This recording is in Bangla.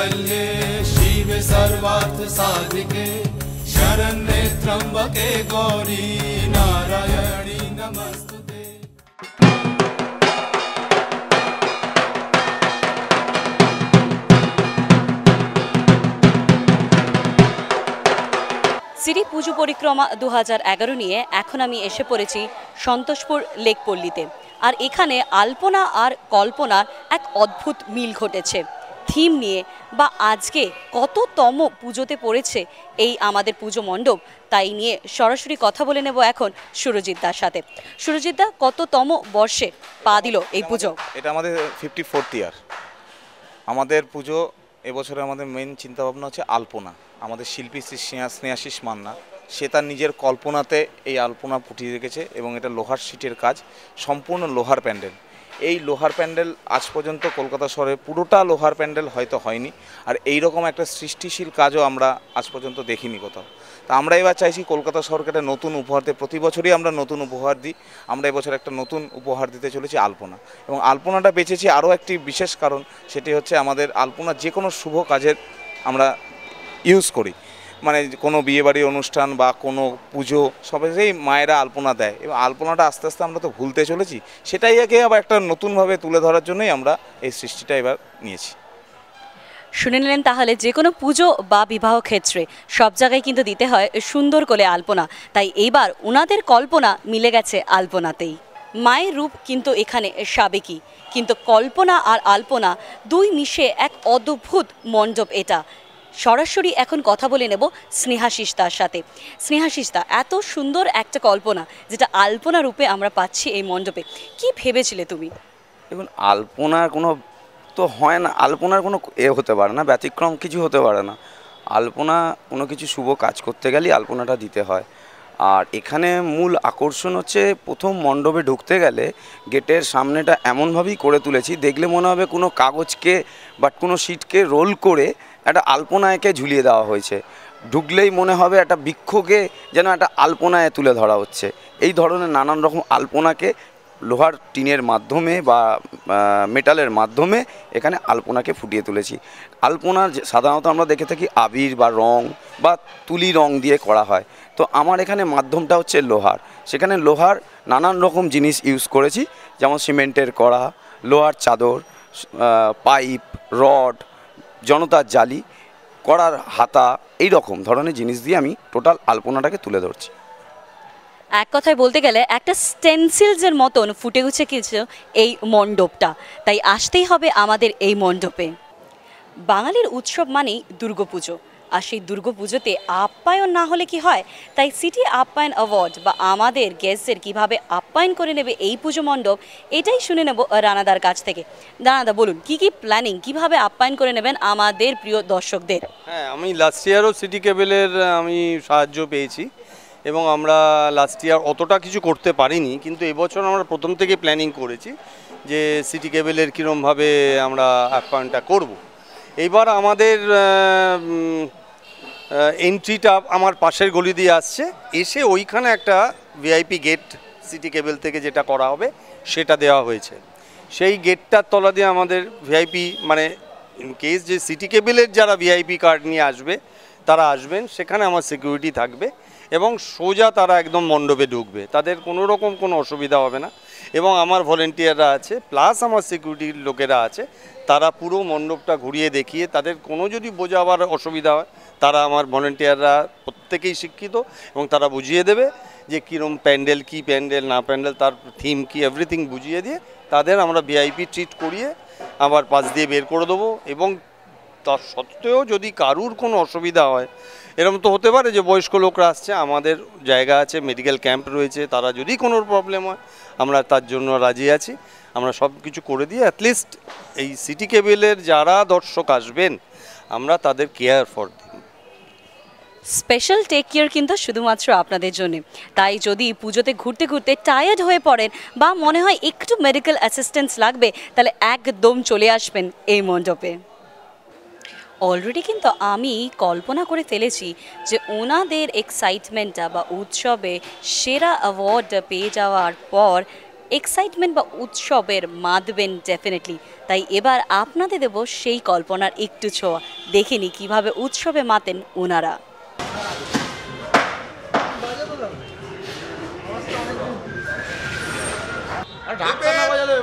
मांगल्ये शिवे सर्वार्थ साधिके शरण्ये त्र्यंबके गौरी नारायणी नमस्तुते। সিটি পুজো পরিক্রমা 2011 নিয়ে এখন আমি এসে পড়েছি সন্তোষপুর লেকপল্লীতে। আর এখানে আলপনা আর কল্পনার এক অদ্ভুত মিল ঘটেছে থিম নিয়ে, বা আজকে কততম পুজোতে পড়েছে এই আমাদের পুজো মণ্ডপ, তাই নিয়ে সরাসরি কথা বলে নেব এখন সুরজিৎ দার সাথে। সুরজিৎ দা, কততম বর্ষে পা দিল এই পুজো? এটা আমাদের 54th ইয়ার। আমাদের পুজো এবছরে আমাদের মেন চিন্তাভাবনা হচ্ছে আলপনা। আমাদের শিল্পী স্নেহাশিস মান্না, সে তার নিজের কল্পনাতে এই আলপনা ফুটিয়ে রেখেছে এবং এটা লোহার শিটের কাজ, সম্পূর্ণ লোহার প্যান্ডেল। এই লোহার প্যান্ডেল আজ পর্যন্ত কলকাতা শহরে পুরোটা লোহার প্যান্ডেল হয়তো হয়নি, আর এই রকম একটা সৃষ্টিশীল কাজও আমরা আজ পর্যন্ত দেখিনি কোথাও। তা আমরা এবার চাইছি কলকাতা শহরকে একটা নতুন উপহার দিই। প্রতি বছরই আমরা নতুন উপহার দিই, আমরা এবছর একটা নতুন উপহার দিতে চলেছি আলপনা। এবং আলপনাটা বেছেছি আরও একটি বিশেষ কারণ, সেটি হচ্ছে আমাদের আলপনা যে কোনো শুভ কাজের আমরা ইউজ করি, মানে কোনো বিয়েবাড়ির অনুষ্ঠান বা কোনো পুজো সবাই মায়েরা আলপনা দেয়, এবং আলপনাটা আস্তে আস্তে আমরা তো ভুলতে চলেছি, সেটাই আগে আবার একটা নতুনভাবে তুলে ধরার জন্যই আমরা এই সৃষ্টিটা এবার নিয়েছি। শুনে নিলেন তাহলে, যে কোনো পুজো বা বিবাহ ক্ষেত্রে সব জায়গায় কিন্তু দিতে হয় সুন্দর করে আলপনা, তাই এইবার ওনাদের কল্পনা মিলে গেছে আলপনাতেই। মায়ের রূপ কিন্তু এখানে সাবেকি, কিন্তু কল্পনা আর আলপনা দুই মিশে এক অদ্ভুত মণ্ডপ এটা। সরাসরি এখন কথা বলে নেব স্নেহাশিস দার সাথে। স্নেহাশিস দা, এত সুন্দর একটা কল্পনা যেটা আলপনা রূপে আমরা পাচ্ছি এই মণ্ডপে, কি ভেবেছিলে তুমি? দেখুন, আলপনার কোনো তো হয় না, আলপনার কোনো হতে পারে না, ব্যতিক্রম কিছু হতে পারে না। আলপনা কোনো কিছু শুভ কাজ করতে গেলেই আলপনাটা দিতে হয়। আর এখানে মূল আকর্ষণ হচ্ছে, প্রথম মণ্ডপে ঢুকতে গেলে গেটের সামনেটা এমনভাবেই করে তুলেছি, দেখলে মনে হবে কোনো কাগজকে বা কোনো শিটকে রোল করে একটা আলপনায়কে ঝুলিয়ে দেওয়া হয়েছে। ঢুকলেই মনে হবে একটা বৃক্ষকে যেন একটা আলপনায় তুলে ধরা হচ্ছে। এই ধরনের নানান রকম আলপনাকে লোহার টিনের মাধ্যমে বা মেটালের মাধ্যমে এখানে আলপনাকে ফুটিয়ে তুলেছি। আলপনা সাধারণত আমরা দেখে থাকি আবির বা রং বা তুলি রং দিয়ে করা হয়, তো আমার এখানে মাধ্যমটা হচ্ছে লোহার। সেখানে লোহার নানান রকম জিনিস ইউজ করেছি, যেমন সিমেন্টের কড়া, লোহার চাদর, পাইপ, রড, জনতার জালি, কড়ার হাতা, এই রকম ধরনের জিনিস দিয়ে আমি টোটাল আলপনাটাকে তুলে ধরছি। এক কথায় বলতে গেলে একটা স্টেনসিলসের মতন ফুটে উঠছে কিছু এই মণ্ডপটা, তাই আসতেই হবে আমাদের এই মণ্ডপে। বাঙালির উৎসব মানেই দুর্গাপুজো, আর সেই দুর্গাপুজোতে আপ্যায়ন না হলে কি হয়, তাই সিটি আপ্যায়ন অ্যাওয়ার্ড বা আমাদের গেস্টদের কিভাবে আপ্যায়ন করে নেবে এই পুজো মণ্ডপ, এটাই শুনে নেব রানাদার কাছ থেকে। রানাদা, বলুন কি কি প্ল্যানিং, কিভাবে আপ্যায়ন করে নেবেন আমাদের প্রিয় দর্শকদের? হ্যাঁ, আমি লাস্ট ইয়ারও সিটি কেবলের আমি সাহায্য পেয়েছি, এবং আমরা লাস্ট ইয়ার অতটা কিছু করতে পারিনি, কিন্তু এবছর আমরা প্রথম থেকে প্ল্যানিং করেছি যে সিটি কেবলের কীরমভাবে আমরা আপ্যায়নটা করব। এইবার আমাদের এন্ট্রিটা আমার পাশের গলি দিয়ে আসছে, এসে ওইখানে একটা ভিআইপি গেট সিটি কেবল থেকে যেটা করা হবে সেটা দেওয়া হয়েছে। সেই গেটটার তলা দিয়ে আমাদের ভিআইপি, মানে ইন কেস যে সিটি কেবলের যারা ভিআইপি কার্ড নিয়ে আসবে তারা আসবেন, সেখানে আমার সিকিউরিটি থাকবে এবং সোজা তারা একদম মণ্ডপে ঢুকবে, তাদের কোনো রকম কোনো অসুবিধা হবে না। এবং আমার ভলেন্টিয়াররা আছে, প্লাস আমার সিকিউরিটির লোকেরা আছে, তারা পুরো মণ্ডপটা ঘুরিয়ে দেখিয়ে, তাদের কোনো যদি বোঝাবার অসুবিধা হয়, তারা আমার ভলেন্টিয়াররা প্রত্যেকেই শিক্ষিত এবং তারা বুঝিয়ে দেবে যে কীরকম প্যান্ডেল, কী প্যান্ডেল না প্যান্ডেল, তার থিম কী, এভরিথিং বুঝিয়ে দিয়ে তাদের আমরা ভিআইপি ট্রিট করিয়ে আবার পাশ দিয়ে বের করে দেবো। এবং তার সত্ত্বেও যদি কারুর কোনো অসুবিধা হয়, এরকম তো হতে পারে যে বয়স্ক লোকরা আসছে, আমাদের জায়গা আছে, মেডিকেল ক্যাম্প রয়েছে, তারা যদি কোনো প্রবলেম হয় আমরা তার জন্য রাজি আছি, আমরা সব কিছু করে দিয়ে অ্যাটলিস্ট এই সিটি কেবলের যারা দর্শক আসবেন আমরা তাদের কেয়ার ফর দিই। স্পেশাল টেক কেয়ার কিন্তু শুধুমাত্র আপনাদের জন্য, তাই যদি পুজোতে ঘুরতে ঘুরতে টায়ার্ড হয়ে পড়েন বা মনে হয় একটু মেডিকেল অ্যাসিস্ট্যান্স লাগবে, তাহলে একদম চলে আসবেন এই মণ্ডপে। অলরেডি কিন্তু আমি কল্পনা করে ফেলেছি যে ওনাদের এক্সাইটমেন্টটা বা উৎসবে সেরা অ্যাওয়ার্ড পেয়ে যাওয়ার পর এক্সাইটমেন্ট বা উৎসবের মাতবেন ডেফিনেটলি। তাই এবার আপনাদের দেব সেই কল্পনার একটু ছোঁয়া, দেখিনি কিভাবে উৎসবে মাতেন ওনারা। ঢাকা না বাজালে